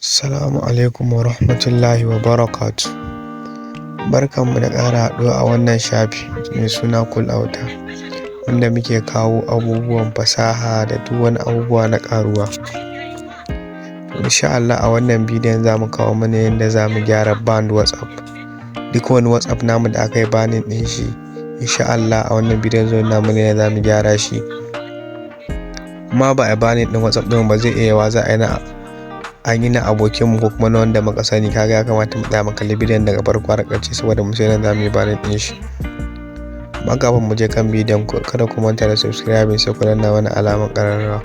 Assalamu alaikum wa rahmatullahi wa barakatu. Barkanmu da ƙara haɗuwa a wannan shafi mai suna Cool Auta, wanda muke kawo abubuwan fasaha da duk wani abubuwa na ƙaruwa. Insha Allah a wannan bidiyon za mu kawo mana yadda za mu gyara banned WhatsApp. Duk wani WhatsApp namu da aka yi banning ɗin shi, insha Allah a wannan bidiyon zan nuna mana yadda za mu gyara shi. Amma ba a banning ɗin WhatsApp ɗin ba zai iya yawa za a yi na an yi na abokinmu ko kuma na wanda muka sani. Kaga ya kamata mu tsaya mu kalli bidiyon daga farko har ƙarshe saboda mu san yadda za mu yi banning ɗin shi. Amma kafin mu je kan bidiyon, kada ku manta da subscribing sai ku danna mana alamar ƙararrawa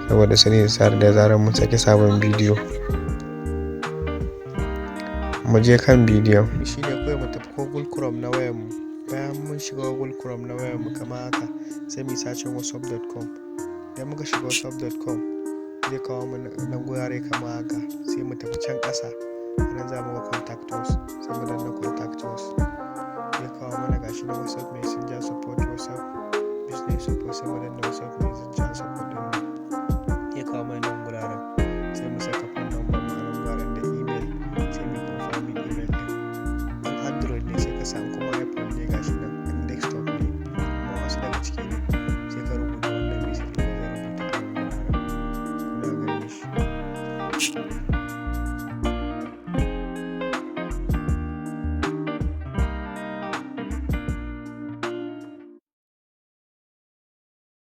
saboda sani da zarar mun saki sabon bidiyo. Mu je kan bidiyon. Shi ne kawai mu tafi Google Chrome na wayarmu. Bayan mun shiga Google Chrome na wayarmu kamar haka, sai mu search whatsapp.com. Idan muka shiga whatsapp.com zai kawo mana nan gurare kamar haka, sai mu tafi can ƙasa nan za mu ga contact us, sai mu danna contact us. Zai kawo mana gashi na WhatsApp Messenger support, WhatsApp business support, sai mu danna WhatsApp Messenger support din nan. Zai kawo mana nan guraren, sai mu saka phone number mu a nan guraren da email, sai mu confirm email din. In Android ne sai ka samu, kuma iPhone ne gashi nan, in desktop ne kuma wasu daga ciki ne, sai ka rubuta wannan message da zai rubuta a nan guraren.